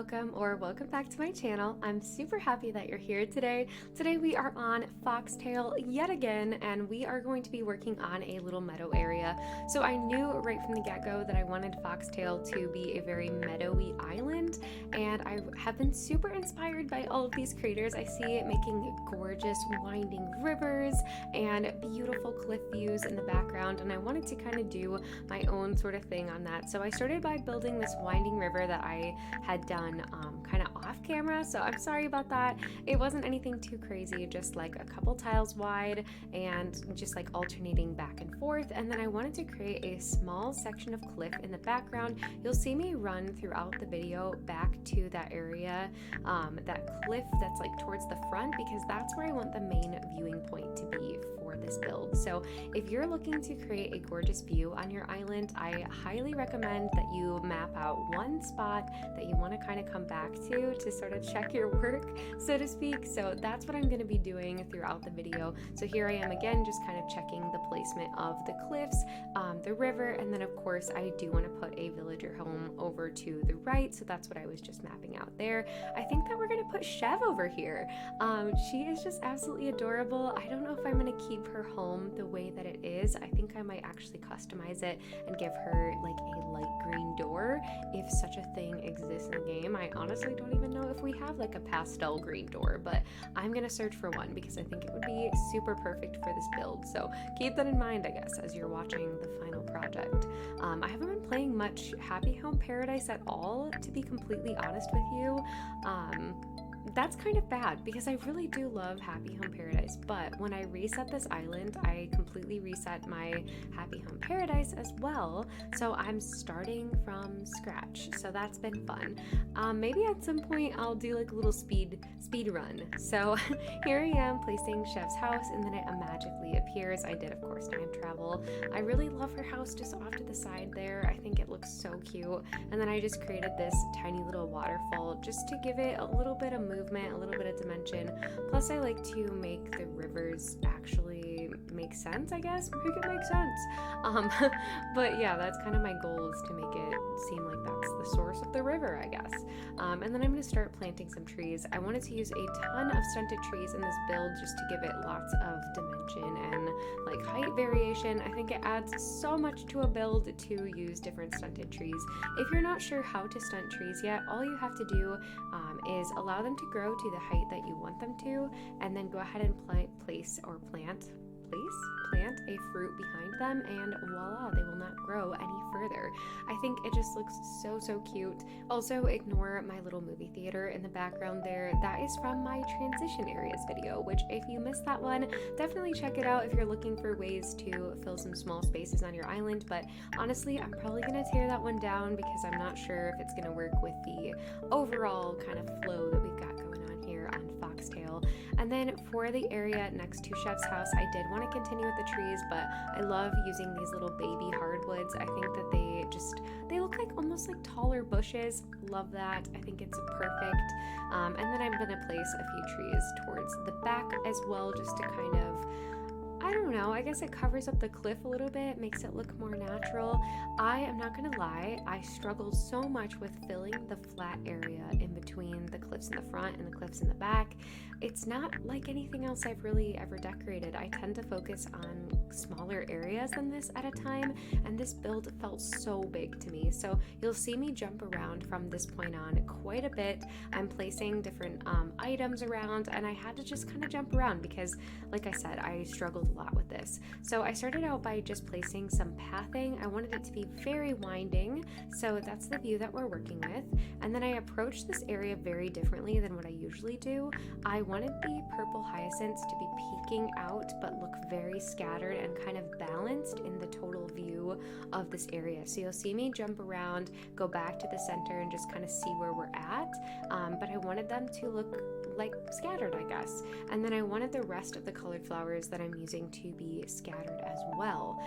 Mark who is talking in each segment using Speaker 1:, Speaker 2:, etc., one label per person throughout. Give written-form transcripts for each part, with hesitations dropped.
Speaker 1: welcome back to my channel. I'm super happy that you're here today. Today we are on Foxtail yet again, and we are going to be working on a little meadow area. So I knew right from the get-go that I wanted Foxtail to be a very meadowy island, and I have been super inspired by all of these creators. I see it making gorgeous winding rivers and beautiful cliff views in the background, and I wanted to kind of do my own sort of thing on that. So I started by building this winding river that I had done kind of off camera, so I'm sorry about that. It wasn't anything too crazy, just like a couple tiles wide and just like alternating back and forth. And then I wanted to create a small section of cliff in the background. You'll see me run throughout the video back to that area, that cliff that's like towards the front, because that's where I want the main viewing point to be for this build. So if you're looking to create a gorgeous view on your island, I highly recommend that you map out one spot that you want to kind of come back to sort of check your work, so to speak. So that's what I'm going to be doing throughout the video. So here I am again, just kind of checking the placement of the cliffs, the river, and then of course I do want to put a villager home over to the right, so that's what I was just mapping out there. I think that we're going to put Chev over here. She is just absolutely adorable. I don't know if I'm going to keep her home the way that it is. I think I might actually customize it and give her like a light green door, if such a thing exists in the game. I honestly don't even know if we have like a pastel green door, but I'm gonna search for one because I think it would be super perfect for this build. So keep that in mind, I guess, as you're watching the final project. I haven't been playing much Happy Home Paradise at all, to be completely honest with you. That's kind of bad because I really do love Happy Home Paradise, but when I reset this island, I completely reset my Happy Home Paradise as well, so I'm starting from scratch. So that's been fun. Maybe at some point I'll do like a little speed run. So here I am placing Chef's house, and then it magically appears. I did, of course, time travel. I really love her house just off to the side there. I think it looks so cute. And then I just created this tiny little waterfall just to give it a little bit of movement, a little bit of dimension. Plus I like to make the rivers actually make sense, I guess. Make it make sense. But yeah, that's kind of my goal, is to make it seem like that's the source of the river, I guess. And then I'm going to start planting some trees. I wanted to use a ton of stunted trees in this build just to give it lots of dimension and like height variation. I think it adds so much to a build to use different stunted trees. If you're not sure how to stunt trees yet, all you have to do is allow them to grow to the height that you want them to, and then go ahead and plant a fruit behind them, and voila, they will not grow any further. I think it just looks so cute. Also, ignore my little movie theater in the background there. That is from my transition areas video, which if you missed that one, definitely check it out if you're looking for ways to fill some small spaces on your island. But honestly, I'm probably gonna tear that one down because I'm not sure if it's gonna work with the overall kind of flow that we've got going on here on Foxtail. And then for the area next to Chef's house, I did want to continue with the trees, but I love using these little baby hardwoods. I think that they look like almost like taller bushes. Love that. I think it's perfect. And then I'm going to place a few trees towards the back as well, just to kind of, I don't know, I guess it covers up the cliff a little bit, makes it look more natural. I am not gonna lie, I struggled so much with filling the flat area in between the cliffs in the front and the cliffs in the back. It's not like anything else I've really ever decorated. I tend to focus on smaller areas than this at a time, and this build felt so big to me. So you'll see me jump around from this point on quite a bit. I'm placing different items around, and I had to just kind of jump around because, like I said, I struggled a lot with this. So I started out by just placing some pathing. I wanted it to be very winding, so that's the view that we're working with. And then I approached this area very differently than what I usually do. I wanted the purple hyacinths to be peeking out but look very scattered and kind of balanced in the total view of this area. So you'll see me jump around, go back to the center, and just kind of see where we're at. But I wanted them to look like scattered, I guess. And then I wanted the rest of the colored flowers that I'm using to be scattered as well.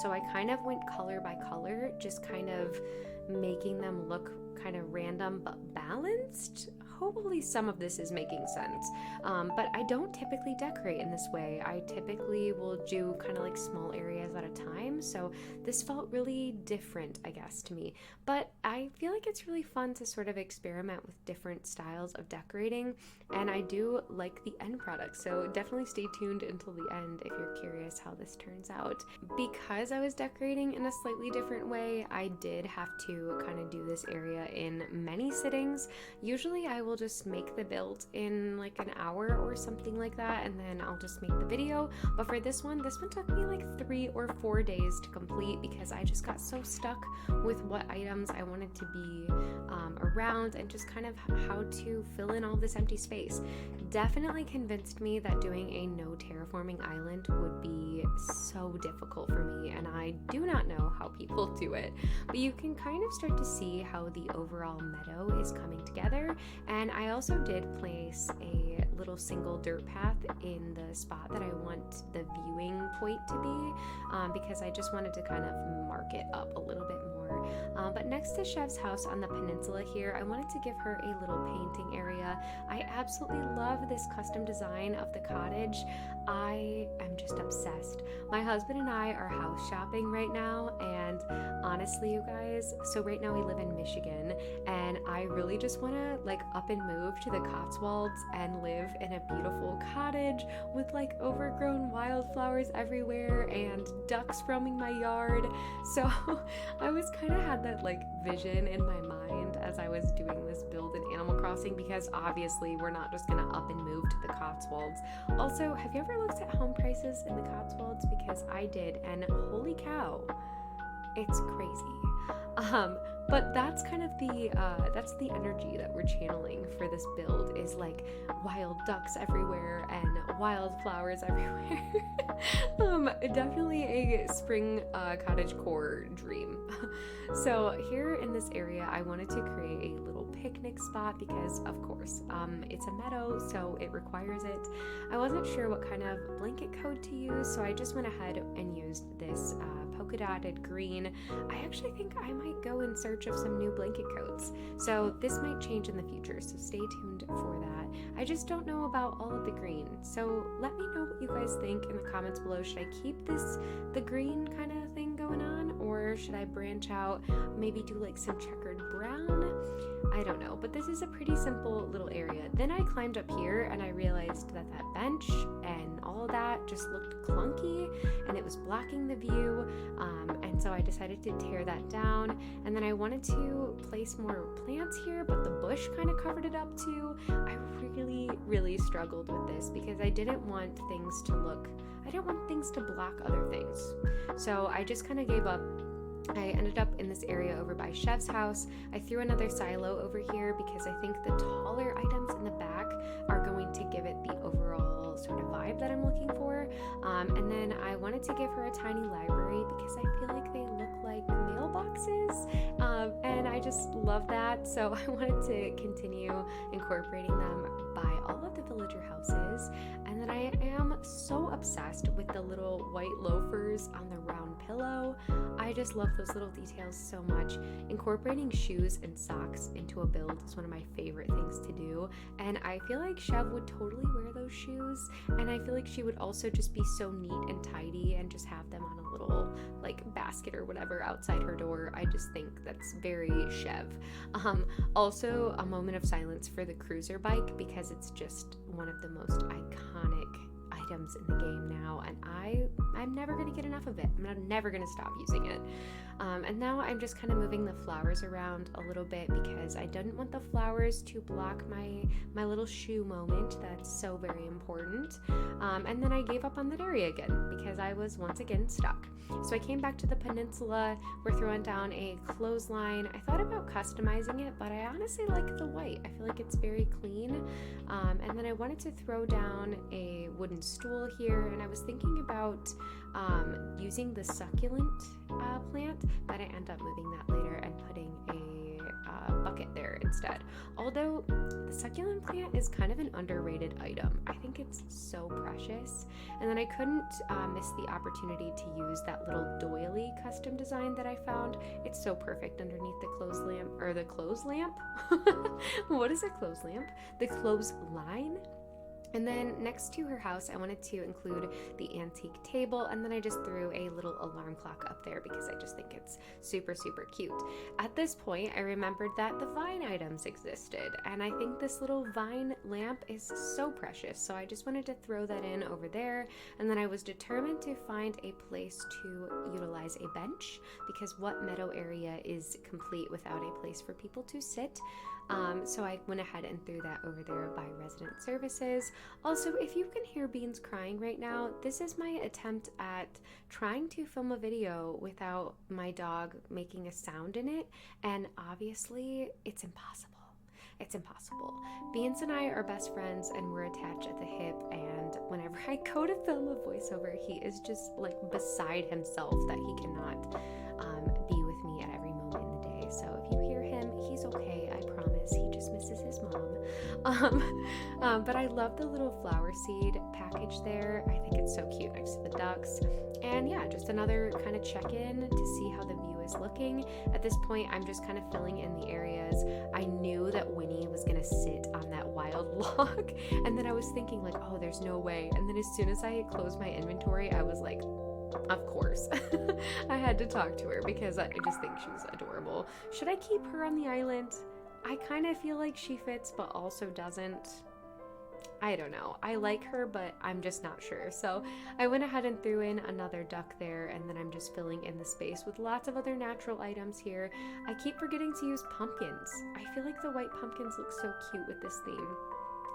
Speaker 1: So I kind of went color by color, just kind of making them look kind of random but balanced. hopefully some of this is making sense. But I don't typically decorate in this way. I typically will do kind of like small areas at a time. So this felt really different, I guess, to me. But I feel like it's really fun to sort of experiment with different styles of decorating. And I do like the end product. So definitely stay tuned until the end if you're curious how this turns out. Because I was decorating in a slightly different way, I did have to kind of do this area in many sittings. Usually I will just make the build in like an hour or something like that, and then I'll just make the video. But for this one took me like 3 or 4 days to complete because I just got so stuck with what items I wanted to be around and just kind of how to fill in all this empty space. Definitely convinced me that doing a no terraforming island would be so difficult for me, and I do not know how people do it. But you can kind of start to see how the overall meadow is coming together. And I also did place a little single dirt path in the spot that I want the viewing point to be, because I just wanted to kind of mark it up a little bit more. But next to Chev's house on the peninsula here, I wanted to give her a little painting area. I absolutely love this custom design of the cottage. I am just obsessed. My husband and I are house shopping right now, and honestly, you guys, so right now we live in Michigan, and I really just want to like up and move to the Cotswolds and live in a beautiful cottage with like overgrown wildflowers everywhere and ducks roaming my yard. So I was kind of had that like vision in my mind as I was doing this build in Animal Crossing, because obviously we're not just gonna up and move to the Cotswolds. Also, have you ever looked at home prices in the Cotswolds? Because I did, and holy cow, it's crazy. But that's kind of that's the energy that we're channeling for this build, is like wild ducks everywhere and wildflowers everywhere. Definitely a spring cottagecore dream. So here in this area, I wanted to create a little picnic spot because, of course, it's a meadow, so it requires it. I wasn't sure what kind of blanket code to use, so I just went ahead and used this polka dotted green. I actually think I might go in search of some new blanket coats, so this might change in the future, so stay tuned for that. I just don't know about all of the green, so let me know what you guys think in the comments below. Should I keep the green kind of thing going on, or should I branch out, maybe do like some checkered brown? I don't know, but this is a pretty simple little area. Then I climbed up here and I realized that that bench and all of that just looked clunky and it was blocking the view, and so I decided to tear that down. And then I wanted to place more plants here, but the bush kind of covered it up too. I really struggled with this because I didn't want things to block other things. So I just kind of gave up. I ended up in this area over by Chev's house. I threw another silo over here because I think the taller items in the back are going to give it the overall sort of vibe that I'm looking for. And then I wanted to give her a tiny library because I feel like they look like mailboxes, and I just love that. So I wanted to continue incorporating them by all of the villager houses. And then I am so obsessed with the little white loafers on the round pillow. I just love those little details so much. Incorporating shoes and socks into a build is one of my favorite things to do, and I feel like Chev would totally wear those shoes, and I feel like she would also just be so neat and tidy and just have them on a little like basket or whatever outside her door. I just think that's very Chev. Also, a moment of silence for the cruiser bike because it's just one of the most iconic items in the game now, and I'm never going to get enough of it. I'm never going to stop using it. And now I'm just kind of moving the flowers around a little bit because I didn't want the flowers to block my little shoe moment. That's so very important. And then I gave up on that area again because I was once again stuck. So I came back to the peninsula. We're throwing down a clothesline. I thought about customizing it, but I honestly like the white. I feel like it's very clean. And then I wanted to throw down a wooden stool here, and I was thinking about using the succulent plant, but I end up moving that later and putting a bucket there instead. Although the succulent plant is kind of an underrated item. I think it's so precious. And then I couldn't miss the opportunity to use that little doily custom design that I found. It's so perfect underneath the clothes lamp, or the clothes lamp? What is a clothes lamp? The clothes line. And then next to her house, I wanted to include the antique table, and then I just threw a little alarm clock up there because I just think it's super, super cute. At this point, I remembered that the vine items existed, and I think this little vine lamp is so precious, so I just wanted to throw that in over there. And then I was determined to find a place to utilize a bench, because what meadow area is complete without a place for people to sit? So I went ahead and threw that over there by resident services. Also, if you can hear Beans crying right now, this is my attempt at trying to film a video without my dog making a sound in it, and obviously it's impossible. It's impossible. Beans and I are best friends, and we're attached at the hip, and whenever I go to film a voiceover, he is just like beside himself that he cannot be with me at every moment in the day. So if you hear him, he's okay, I promise. He just misses his mom. But I love the little flower seed package there. I think it's so cute next to the ducks. And yeah, just another kind of check-in to see how the view is looking. At this point, I'm just kind of filling in the areas. I knew that Winnie was gonna sit on that wild log, and then I was thinking like, oh, there's no way. And then as soon as I closed my inventory, I was like, of course. I had to talk to her because I just think she's adorable. Should I keep her on the island? I kind of feel like she fits, but also doesn't. I don't know. I like her, but I'm just not sure. So I went ahead and threw in another duck there, and then I'm just filling in the space with lots of other natural items here. I keep forgetting to use pumpkins. I feel like the white pumpkins look so cute with this theme.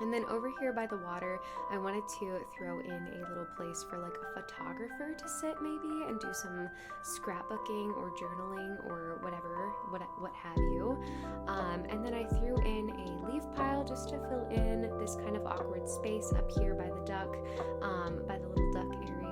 Speaker 1: And then over here by the water, I wanted to throw in a little place for like a photographer to sit maybe and do some scrapbooking or journaling or whatever, what have you. And then I threw in a leaf pile just to fill in this kind of awkward space up here by the duck, by the little duck area.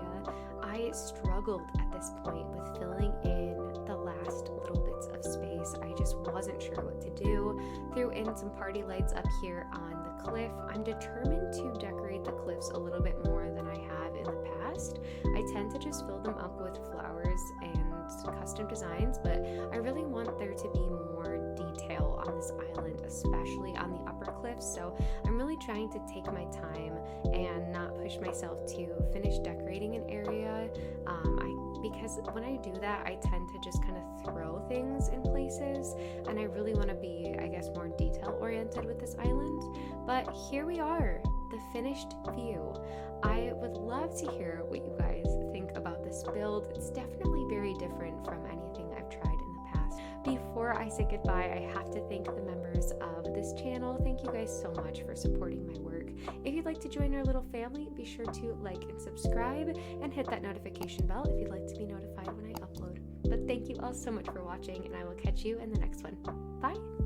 Speaker 1: I struggled at this point with filling in the last little bits of space. I just wasn't sure what to do. Threw in some party lights up here on the cliff. I'm determined to decorate the cliffs a little bit more than I have in the past. I tend to just fill them up with flowers and custom designs, but I really want there to be more detail on this island, especially on the upper cliffs. So I'm really trying to take my time and not push myself to finish decorating an area. Because when I do that, I tend to just kind of throw things in places, and I really want to be, I guess, more detail oriented with this island. But here we are, the finished view. I would love to hear what you guys think about this build. It's definitely very different from anything I've tried in the past. Before I say goodbye, I have to thank the members of this channel. Thank you guys so much for supporting my work. If you'd like to join our little family, be sure to like and subscribe and hit that notification bell if you'd like to be notified when I upload. But thank you all so much for watching, and I will catch you in the next one. Bye!